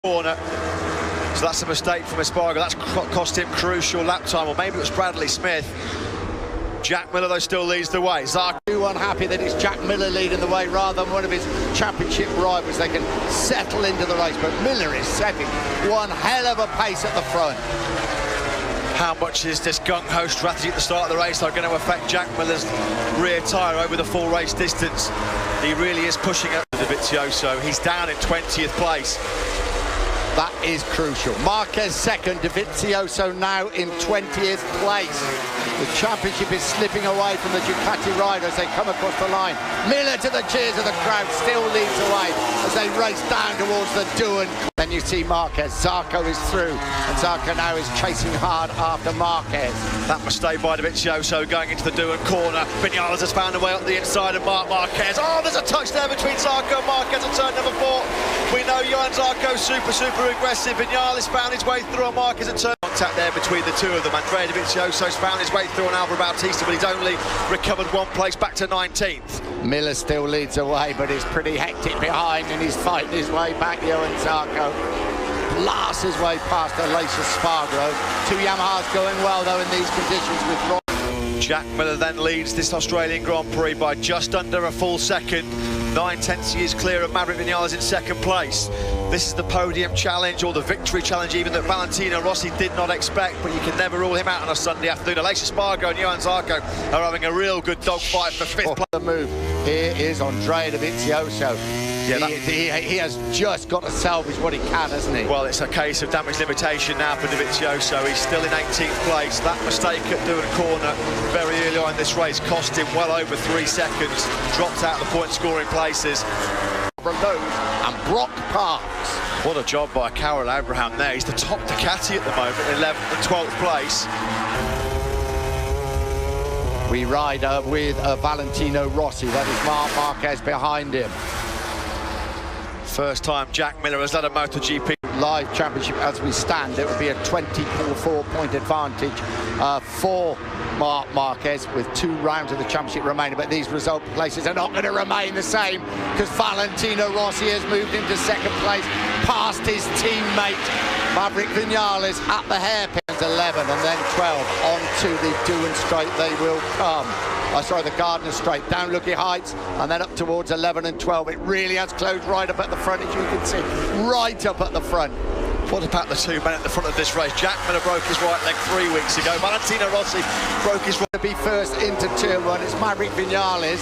corner. So that's a mistake from Espargaro. That's cost him crucial lap time, or maybe it was Bradley Smith. Jack Miller, though, still leads the way. Zarco too unhappy that it's Jack Miller leading the way rather than one of his championship rivals. They can settle into the race, but Miller is setting one hell of a pace at the front. How much is this gung-ho strategy at the start of the race going to affect Jack Miller's rear tyre over the full race distance? He really is pushing up to Dovizioso. He's down in 20th place. That is crucial. Marquez second, Dovizioso now in 20th place. The championship is slipping away from the Ducati rider as they come across the line. Miller, to the cheers of the crowd, still leads away as they race down towards the Duan. Then you see Marquez. Zarco is through, and Zarco now is chasing hard after Marquez. That mistake by Dovizioso going into the Duan corner. Vinales has found a way up the inside of Marquez. Oh, there's a touch there between Zarco and Marquez at turn number 4. We know Johan Zarco super aggressive. Vinales found his way through on Marquez at turn. Contact there between the two of them. Andrea Dovizioso's found his way through on Alvaro Bautista, but he's only recovered one place back to 19th. Miller still leads away, but he's pretty hectic behind, and he's fighting his way back. Johan Zarco blasts his way past Aleix Espargaro. Two Yamahas going well, though, in these conditions with Ross. Jack Miller then leads this Australian Grand Prix by just under a full second. 9/10 years clear of Maverick Vinales in second place. This is the podium challenge, or the victory challenge even, that Valentino Rossi did not expect, but you can never rule him out on a Sunday afternoon. Aleix Espargaro and Johan Zarco are having a real good dogfight for 5th place. The move here is Andrea Dovizioso. Yeah, he has just got to salvage what he can, hasn't he? Well, it's a case of damage limitation now for Dovizioso. He's still in 18th place. That mistake at Duan corner very early on in this race cost him well over 3 seconds. Dropped out of the point scoring places. And Brock Parks. What a job by Karel Abraham there. He's the top Ducati at the moment, 11th and 12th place. We ride with Valentino Rossi. That is Marc Marquez behind him. First time Jack Miller has led a MotoGP live championship as we stand. It would be a 24-point advantage for Marc Marquez with 2 rounds of the championship remaining, but these result places are not going to remain the same because Valentino Rossi has moved into second place past his teammate Maverick Vinales at the hairpin. 11 and then 12 onto the Duan straight they will come. Sorry, the Gardner straight, down Lucky Heights, and then up towards 11 and 12. It really has closed right up at the front, as you can see, right up at the front. What about the 2 men at the front of this race? Jack Miller broke his right leg 3 weeks ago. Valentino Rossi broke his right. To be first into turn 1, it's Maverick Vinales.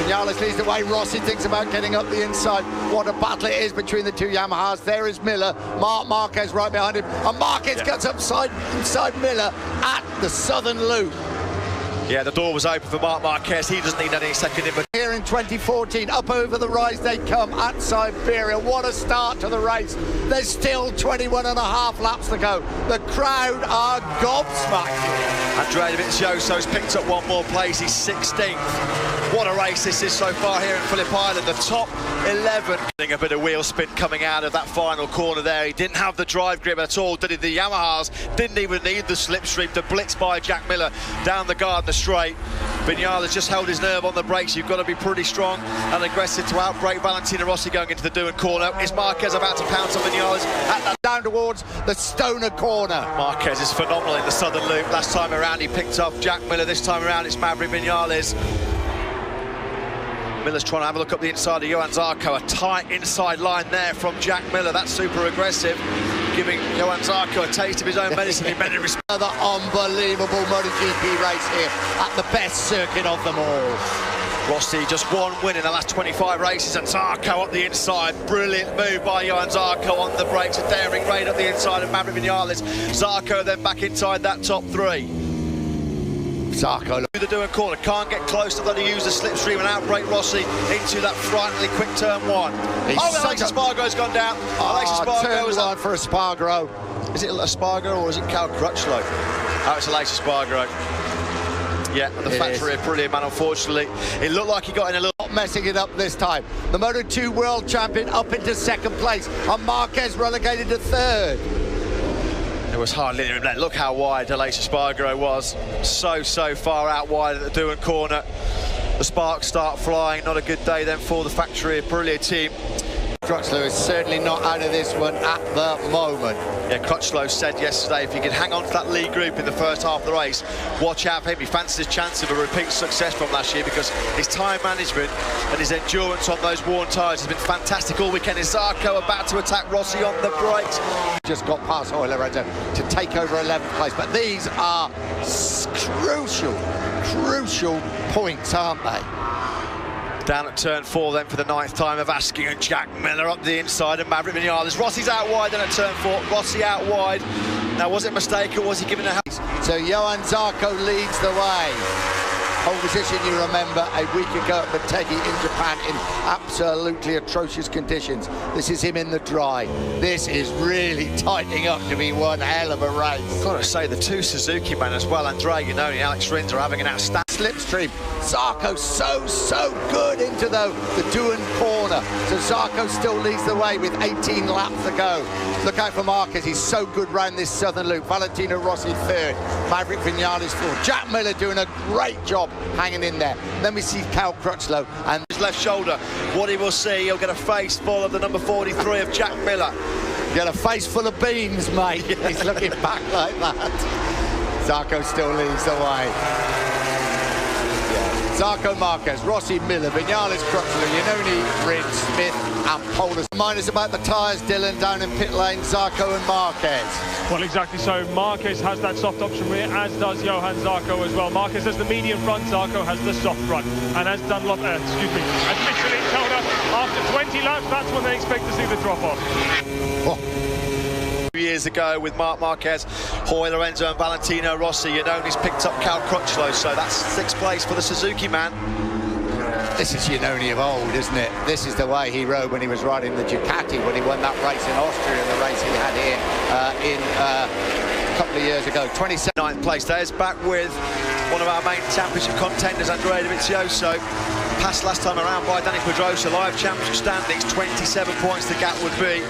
Vinales leads the way. Rossi thinks about getting up the inside. What a battle it is between the two Yamahas. There is Miller, Marc Marquez right behind him, and Marquez gets inside Miller at the southern loop. Yeah, the door was open for Marc Marquez. He doesn't need any second in. Here in 2014, up over the rise they come at Siberia. What a start to the race. There's still 21.5 laps to go. The crowd are gobsmacked. Andrea Dovizioso's picked up one more place. He's 16th. What a race this is so far here in Phillip Island. The top 11. Getting a bit of wheel spin coming out of that final corner there. He didn't have the drive grip at all, did he? The Yamahas didn't even need the slipstream to blitz by Jack Miller down the Gardner straight. Vinales just held his nerve on the brakes. You've got to be pretty strong and aggressive to outbrake Valentino Rossi going into the Duan corner. Is Marquez about to pounce on Vinales at that down towards the Stoner corner? Marquez is phenomenal in the southern loop. Last time around he picked up Jack Miller. This time around it's Maverick Vinales. Miller's trying to have a look up the inside of Johan Zarco. A tight inside line there from Jack Miller. That's super aggressive, giving Johan Zarco a taste of his own medicine in many respects. Another unbelievable MotoGP race here at the best circuit of them all. Rossi just one win in the last 25 races, and Zarco up the inside. Brilliant move by Johan Zarco on the brakes. A daring raid up the inside of Maverick Vinales. Zarco then back inside that top 3. Zarco through the Duan corner, can't get close to let use the slipstream and outbrake Rossi into that frighteningly quick turn 1. Aleix Espargaro's gone down. Aleix Espargaro is on for Espargaro. Is it Espargaro or is it Cal Crutchlow? Oh, it's Aleix Espargaro. Yeah, the factory of brilliant man, unfortunately. It looked like he got in a little... Not messing it up this time. The Moto2 world champion up into second place, and Marquez relegated to 3rd. There was hardly any left. Look how wide Aleix Espargaro was. So far out wide at the Duan corner. The sparks start flying. Not a good day then for the factory of Aprilia team. Crutchlow is certainly not out of this one at the moment. Yeah, Crutchlow said yesterday if he could hang on to that lead group in the first half of the race, watch out for him. He fancies his chance of a repeat success from last year because his time management and his endurance on those worn tyres has been fantastic all weekend. Is Zarco about to attack Rossi on the brakes? Just got past Hoyle Lorenzo to take over 11th place, but these are crucial points, aren't they? Down at turn 4 then for the 9th time of asking, and Jack Miller up the inside of Maverick Vinales. Rossi's out wide then at turn 4. Rossi out wide. Now, was it a mistake or was he giving a... So Johan Zarco leads the way. Pole position, you remember, a week ago at Motegi in Japan in absolutely atrocious conditions. This is him in the dry. This is really tightening up to be one hell of a race. I've got to say, the two Suzuki men as well, Andrea Iannone, Alex Rins, are having an outstanding slipstream. Zarco so good into the Duan corner. So Zarco still leads the way with 18 laps to go. Look out for Marquez, he's so good round this southern loop. Valentino Rossi third, Maverick Vinales fourth. Jack Miller doing a great job hanging in there. Then we see Cal Crutchlow and his left shoulder. What he will see, he'll get a face full of the number 43 of Jack Miller. Get a face full of beans, mate. He's looking back like that. Zarco still leads the way. Zarco, Marquez, Rossi, Miller, Vinales, Crutchlow, Iannone, Rins, Smith and Polis. Minus about the tyres, Dylan, down in pit lane, Zarco and Marquez. Well, exactly so. Marquez has that soft option rear, as does Johan Zarco as well. Marquez has the medium front, Zarco has the soft front. And as Dunlop, as Michelin told us, after 20 laps, that's when they expect to see the drop-off. Oh. Years ago with Marc Marquez, Hoyle Lorenzo and Valentino Rossi. Iannone's picked up Cal Crutchlow, so that's 6th place for the Suzuki man. This is Iannone of old, isn't it? This is the way he rode when he was riding the Ducati, when he won that race in Austria and the race he had here a couple of years ago. 29th place. There's back with one of our main championship contenders, Andrea Dovizioso. Passed last time around by Dani Pedrosa. Live championship standings, 27 points the gap would be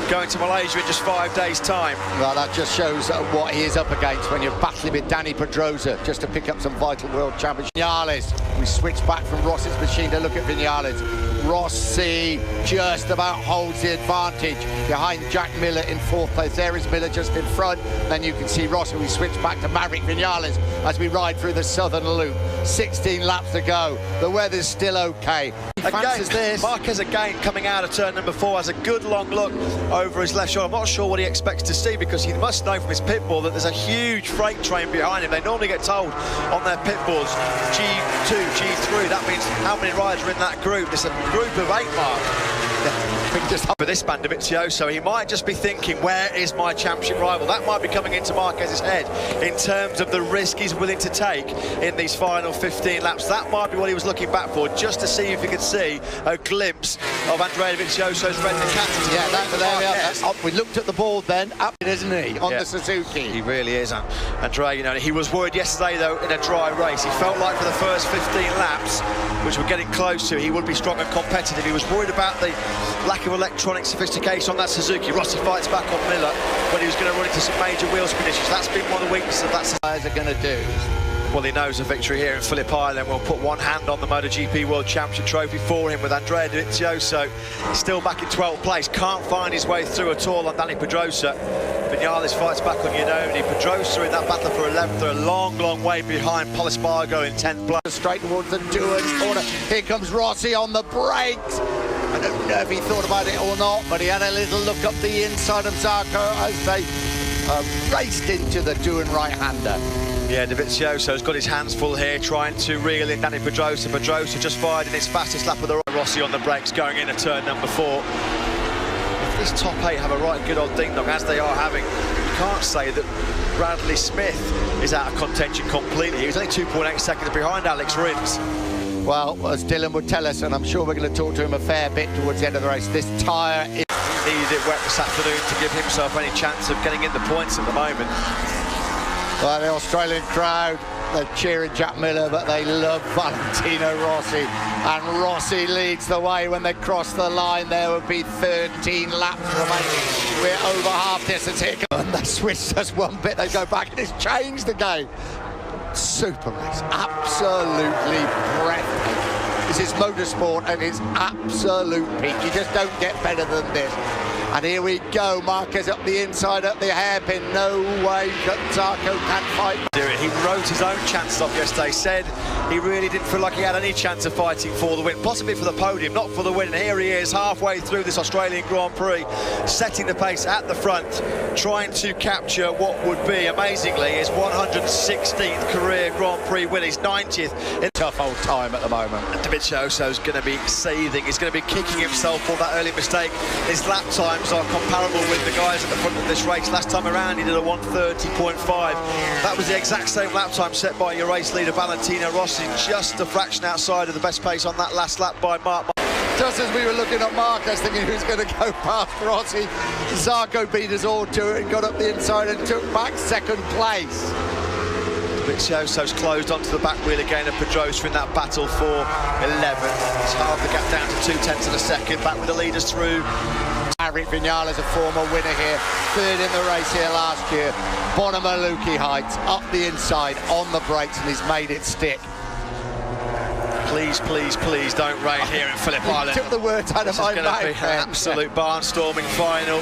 going to Malaysia in just 5 days' time. Well, that just shows what he is up against when you're battling with Dani Pedrosa just to pick up some vital world championship. Vinales, we switch back from Rossi's machine to look at Vinales. Rossi just about holds the advantage behind Jack Miller in 4th place. There is Miller just in front. Then you can see Rossi. We switch back to Maverick Vinales as we ride through the southern loop. 16 laps to go. The weather's still okay. Again, Marquez again coming out of turn number 4 has a good long look over his left shoulder. I'm not sure what he expects to see because he must know from his pit bull that there's a huge freight train behind him. They normally get told on their pit bulls G2, G3. That means how many riders are in that group. There's a group of 8, Mark. Just for this man, Dovizioso, he might just be thinking, where is my championship rival? That might be coming into Marquez's head in terms of the risk he's willing to take in these final 15 laps. That might be what he was looking back for, just to see if he could see a glimpse of Andrea Dovizioso's red Ducati. Yeah, there we are. We looked at the board then, up, isn't he, on the Suzuki? He really is, Andrea. You know, he was worried yesterday, though, in a dry race. He felt like for the first 15 laps, which we're getting close to, he would be strong and competitive. He was worried about the lack of electronic sophistication on that Suzuki. Rossi fights back on Miller when he was going to run into some major wheel spin issues. That's been one of the weaknesses of that. Players are going to do. Well, he knows a victory here in Phillip Island will put one hand on the MotoGP World Championship trophy for him, with Andrea Dovizioso still back in 12th place. Can't find his way through at all on Dani Pedrosa. Vinales fights back on Iannone. Pedrosa in that battle for 11th. They're a long way behind Polispargo in 10th place. Straight towards the Duan corner. Here comes Rossi on the brakes. I don't know if he thought about it or not, but he had a little look up the inside of Zarco as they raced into the Duan right-hander. Yeah, Dovizioso's got his hands full here, trying to reel in Dani Pedrosa. Pedrosa just fired in his fastest lap of the ride. Rossi on the brakes going into turn number 4. If this top 8 have a right good old ding-dong, as they are having, you can't say that Bradley Smith is out of contention completely. He was only 2.8 seconds behind Alex Rins. Well, as Dylan would tell us, and I'm sure we're going to talk to him a fair bit towards the end of the race, this tyre is... He needed it wet this afternoon to give himself any chance of getting in the points at the moment. Well, the Australian crowd, they're cheering Jack Miller, but they love Valentino Rossi. And Rossi leads the way when they cross the line. There will be 13 laps remaining. We're over half distance here. And they switch just one bit, they go back, and it's changed the game. Super race, absolutely breathtaking. This is motorsport at its absolute peak. You just don't get better than this. And here we go, Marquez up the inside, up the hairpin. No way that Zarco can fight. He wrote his own chances off yesterday, said he really didn't feel like he had any chance of fighting for the win, possibly for the podium, not for the win. And here he is, halfway through this Australian Grand Prix, setting the pace at the front, trying to capture what would be, amazingly, his 116th career Grand Prix win, his 90th. Tough old time at the moment. Dovizioso's going to be seething. He's going to be kicking himself for that early mistake. His lap times are comparable with the guys at the front of this race. Last time around, he did a 1:30.5. That was the exact same lap time set by your race leader, Valentino Rossi, just a fraction outside of the best pace on that last lap by Marc. Just as we were looking at Marquez thinking who's going to go past Rossi, Zarco beat us all to it and got up the inside and took back second place. Dovizioso's closed onto the back wheel again of Pedrosa in that battle for 11. It's halved the gap down to 0.2 of a second, back with the leaders through. Maverick Vinales, a former winner here, third in the race here last year. Bonamaluki Heights up the inside on the brakes and he's made it stick. Please, please, please don't rain here in Phillip Island. Took the words out of my mouth. This is going to be an absolute barnstorming final.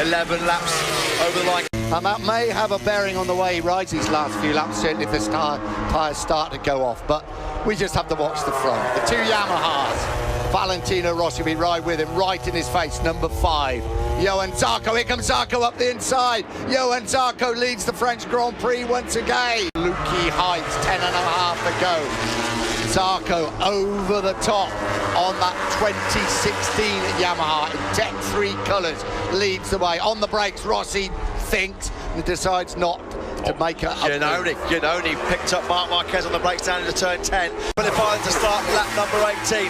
11 laps over the line. And that may have a bearing on the way he rides these last few laps, certainly if the tyres start to go off. But we just have to watch the front. The two Yamahas. Valentino Rossi, we ride with him right in his face, number 5. Johan Zarco, here comes Zarco up the inside. Johan Zarco leads the French Grand Prix once again. Luki Heights, 10.5 to go. Zarco over the top on that 2016 Yamaha in Tech 3 colours, leads the way. On the brakes, Rossi thinks and decides not to make it. Giannone picked up Marc Marquez on the brakes down into turn 10. Phillip Island to start lap number 18.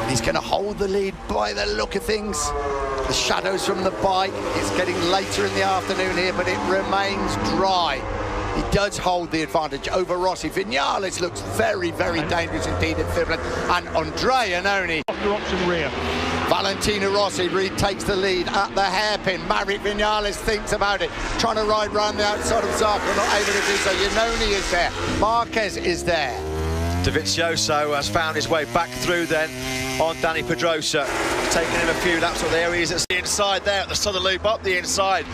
He's going to hold the lead by the look of things. The shadows from the bike, it's getting later in the afternoon here, but it remains dry. He does hold the advantage over Rossi. Vinales looks very, very dangerous indeed in Finland. And Andrea Giannone. Option rear. Valentino Rossi retakes the lead at the hairpin. Maverick Vinales thinks about it, trying to ride round the outside of Zarco, not able to do so. Giannone is there. Marquez is there. Dovizioso has found his way back through then on Danny Pedrosa, taking him a few laps. There he is at the inside there at the southern loop, up the inside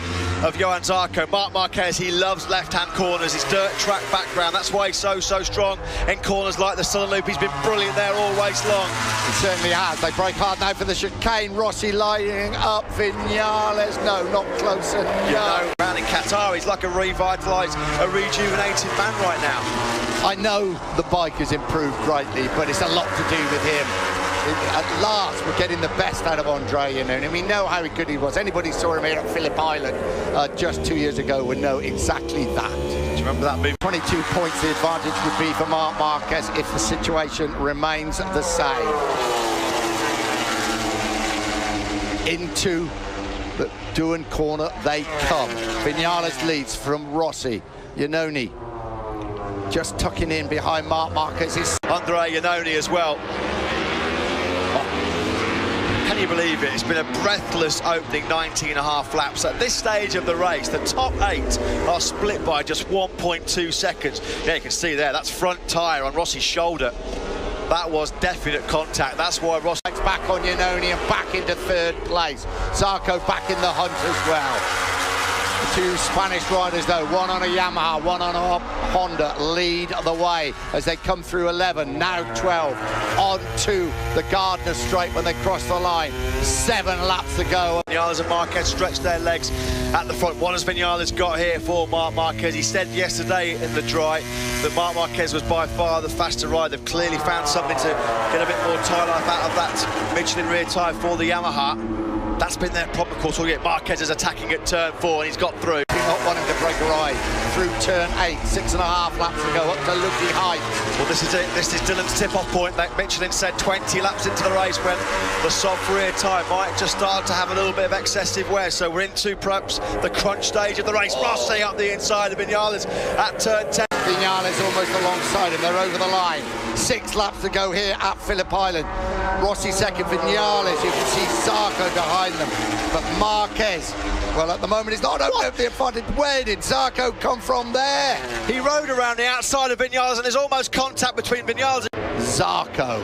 of Johan Zarco. Marc Marquez, he loves left-hand corners, his dirt track background. That's why he's so strong in corners like the southern loop. He's been brilliant there all race long. He certainly has. They break hard now for the chicane. Rossi lining up. Vinales, no, not close enough. You know, around in Qatar, he's like a revitalised, a rejuvenated man right now. I know the bike has improved greatly, but it's a lot to do with him. At last, we're getting the best out of Andrea Giannone, and we know how good he was. Anybody saw him here at Phillip Island just 2 years ago would know exactly that. Do you remember that move? 22 points the advantage would be for Marc Marquez if the situation remains the same. Into the Doohan corner they come. Vinales leads from Rossi. Giannone just tucking in behind Marc Marquez. Andrea Giannone as well. Can you believe it? It's been a breathless opening 19.5 laps. At this stage of the race, the top 8 are split by just 1.2 seconds. Yeah, you can see there, that's front tyre on Rossi's shoulder. That was definite contact. That's why Rossi back on Giannone and back into third place. Zarco back in the hunt as well. The two Spanish riders, though, one on a Yamaha, one on a Honda, lead the way as they come through 11, now 12, on to the Gardner Straight when they cross the line. 7 laps to go. Vinales and Marquez stretch their legs at the front. What has Vinales got here for Marc Marquez? He said yesterday in the dry that Marc Marquez was by far the faster rider. They've clearly found something to get a bit more tyre life out of that Michelin rear tyre for the Yamaha. That's been their problem, of course. All year. Marquez is attacking at turn 4 and he's got through. Not wanting to break a ride through turn 8, 6.5 laps to go up to Luki Heights. Well, this is it. This is Dylan's tip-off point. Like Michelin said, 20 laps into the race when the soft rear tyre might just start to have a little bit of excessive wear. So we're into perhaps the crunch stage of the race. Rossi up the inside of Vinales at turn 10. Vinales almost alongside him. They're over the line. 6 laps to go here at Phillip Island. Rossi second, Vinales. You can see Zarco behind them. But Marquez, well, at the moment, he's not open the advantage. Where did Zarco come from there? He rode around the outside of Vinales and there's almost contact between Vinales and Zarco.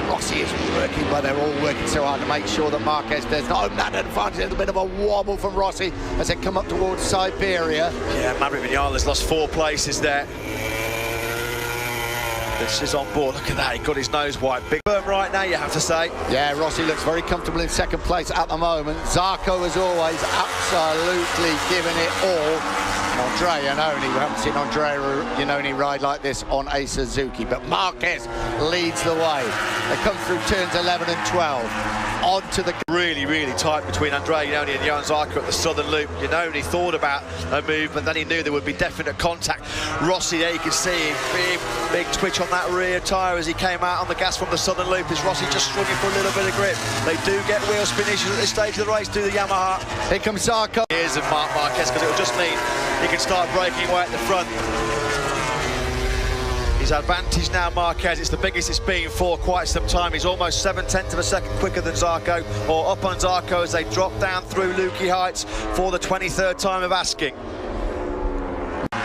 Rossi is working, but they're all working so hard to make sure that Marquez does not own that advantage. A little bit of a wobble from Rossi as they come up towards Siberia. Yeah, Maverick Vinales lost 4 places there. This is on board. Look at that, he got his nose wiped. Big firm right now, you have to say. Yeah, Rossi looks very comfortable in second place at the moment. Zarco, as always, absolutely giving it all. Andrea Iannone, we haven't seen Andrea Iannone ride like this on a Suzuki, but Marquez leads the way. They come through turns 11 and 12. Onto the... Really tight between Andrea Iannone and Johan Zarco at the southern loop. Iannone thought about a move, but then he knew there would be definite contact. Rossi there, you can see big twitch on that rear tyre as he came out on the gas from the southern loop. Is Rossi just struggling for a little bit of grip? They do get wheel spin issues at this stage of the race, do the Yamaha. Here comes Zarco. Here's of Marc Marquez, because it will just mean he can start breaking away at the front. His advantage now, Marquez, it's the biggest it's been for quite some time. He's almost 7/10 of a second quicker than Zarco, or up on Zarco as they drop down through Lukey Heights for the 23rd time of asking.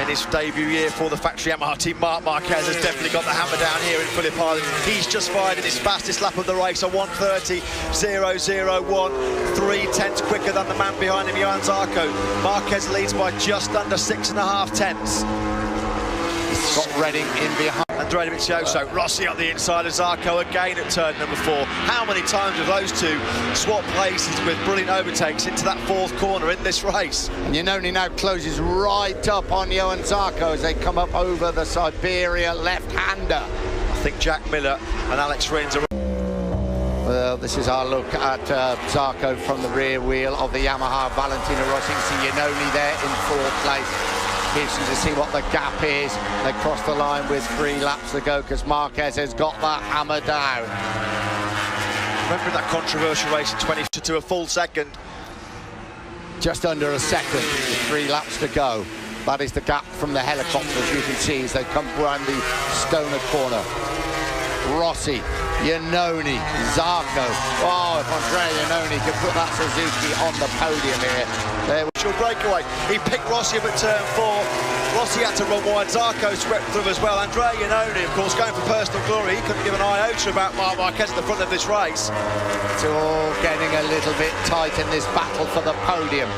In his debut year for the factory Yamaha team, Marc Marquez has definitely got the hammer down here in Phillip Island. He's just fired in his fastest lap of the race, a 1:30.001, 3/10 quicker than the man behind him, Johan Zarco. Marquez leads by just under 6.5 tenths. Got Redding in behind. Andrea Dovizioso, Rossi on the inside of Zarco again at turn number 4. How many times have those two swapped places with brilliant overtakes into that 4th corner in this race? And Iannone now closes right up on Johan Zarco as they come up over the Siberia left-hander. I think Jack Miller and Alex Rins are... Well, this is our look at Zarco from the rear wheel of the Yamaha Valentino Rossi. You see Iannone there in 4th place. Interesting to see what the gap is. They cross the line with 3 laps to go because Marquez has got that hammer down. Remember that controversial race in 20 to a full second? Just under a second, 3 laps to go. That is the gap from the helicopter, as you can see, as they come around the Stoner corner. Rossi, Iannone, Zarco. Oh, if Andrea Iannone can put that Suzuki on the podium here. There breakaway. He picked Rossi up at turn 4. Rossi had to run wide. Zarco swept through as well. Andrea Iannone, of course, going for personal glory. He couldn't give an iota about Marc Marquez at the front of this race. It's all getting a little bit tight in this battle for the podium.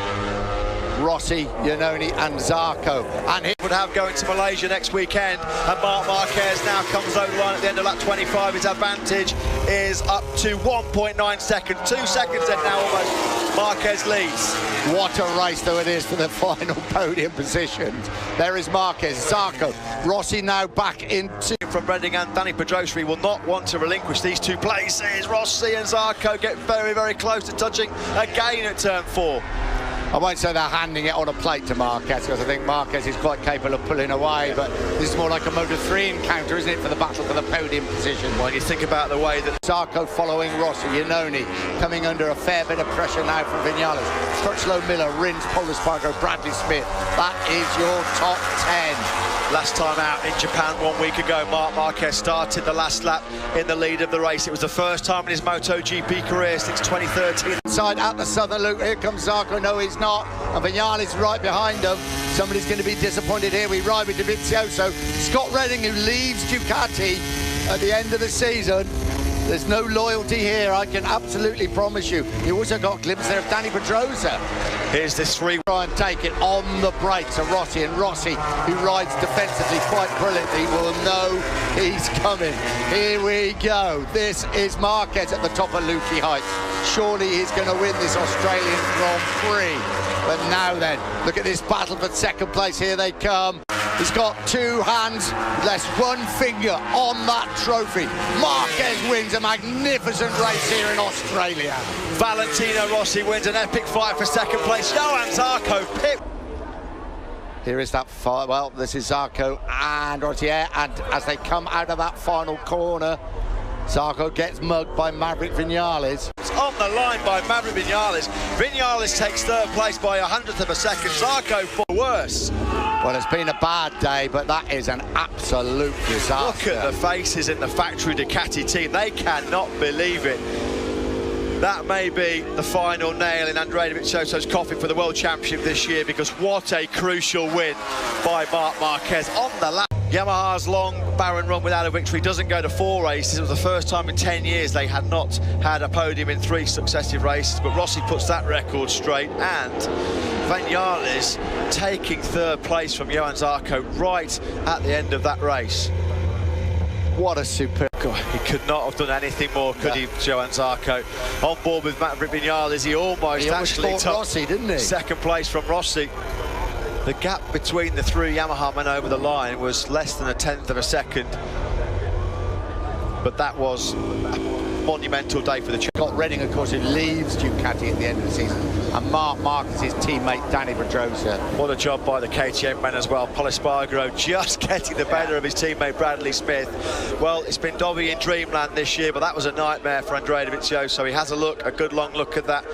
Rossi, Iannone and Zarco. And he would have going to Malaysia next weekend, and Marc Marquez now comes over the line at the end of lap 25. His advantage is up to 1.9 seconds. 2 seconds then now almost. Marquez leads. What a race though it is for the final podium positions. There is Marquez, Zarco, Rossi now back into... From Redding and Danny Pedrosa will not want to relinquish these 2 places. Rossi and Zarco get very close to touching again at turn 4. I won't say they're handing it on a plate to Marquez, because I think Marquez is quite capable of pulling away, but this is more like a Moto 3 encounter, isn't it, for the battle for the podium position. When you think about the way that... Zarco following Rossi, Iannone coming under a fair bit of pressure now from Vinales. Crutchlow, Miller, Rins, Paul Espargaro, Bradley Smith. That is your top 10. Last time out in Japan 1 week ago, Marc Marquez started the last lap in the lead of the race. It was the first time in his MotoGP career since 2013. Side out the southern loop, here comes Zarco, no he's not, and Vinales right behind him. Somebody's going to be disappointed here. We ride with Dovizioso. Scott Redding, who leaves Ducati at the end of the season. There's no loyalty here, I can absolutely promise you. You also got a glimpse there of Danny Pedrosa. Here's this 3. Try and take it on the brakes of Rossi, and Rossi, who rides defensively quite brilliantly, will know he's coming. Here we go. This is Marquez at the top of Lukey Heights. Surely he's going to win this Australian Grand Prix. But now then, look at this battle for second place. Here they come. He's got 2 hands, less 1 finger on that trophy. Marquez wins a magnificent race here in Australia. Valentino Rossi wins an epic fight for second place. Johan Zarco pit. Here is that fight. Well, this is Zarco and Rossi, and as they come out of that final corner, Zarco gets mugged by Maverick Vinales. It's on the line by Maverick Vinales. Vinales takes 3rd place by 100th of a second. Zarco for worse. Well, it's been a bad day, but that is an absolute disaster. Look at the faces in the factory Ducati team. They cannot believe it. That may be the final nail in Andrea Dovizioso's coffin for the World Championship this year, because what a crucial win by Marc Marquez on the lap. Yamaha's long barren run without a victory doesn't go to 4 races. It was the first time in 10 years they had not had a podium in 3 successive races, but Rossi puts that record straight, and Vinales taking 3rd place from Johann Zarco right at the end of that race. What a superb... God, he could not have done anything more, could he, Johann Zarco? On board with Maverick Vinales, he almost actually took Rossi, didn't he? 2nd place from Rossi. The gap between the 3 Yamaha men over the line was less than 1/10 of a second. But that was a monumental day for the Scott Redding, of course, who leaves Ducati at the end of the season, and Marc Marquez, his teammate Danny Pedrosa. What a job by the KTM men as well. Polispargaro just getting the better of his teammate Bradley Smith. Well, it's been Dobby in dreamland this year, but that was a nightmare for Andrea Dovizioso. He has a good long look at that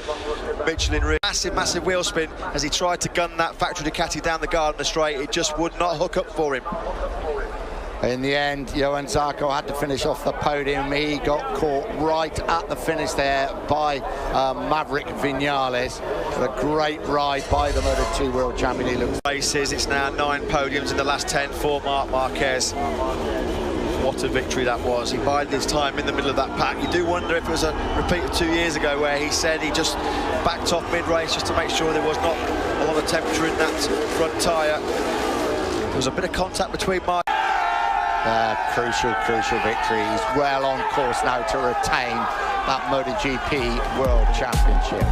Michelin rim. Massive wheel spin as he tried to gun that factory Ducati down the Gardner Straight. It just would not hook up for him. In the end, Johann Zarco had to finish off the podium. He got caught right at the finish there by Maverick Vinales. A great ride by the Moto2 World Champion. He looks... Races, it's now 9 podiums in the last 10 for Marc Marquez. What a victory that was. He bided his time in the middle of that pack. You do wonder if it was a repeat of 2 years ago where he said he just backed off mid-race just to make sure there was not a lot of temperature in that front tyre. There was a bit of contact between Mark. Crucial victory. He's well on course now to retain that MotoGP World Championship.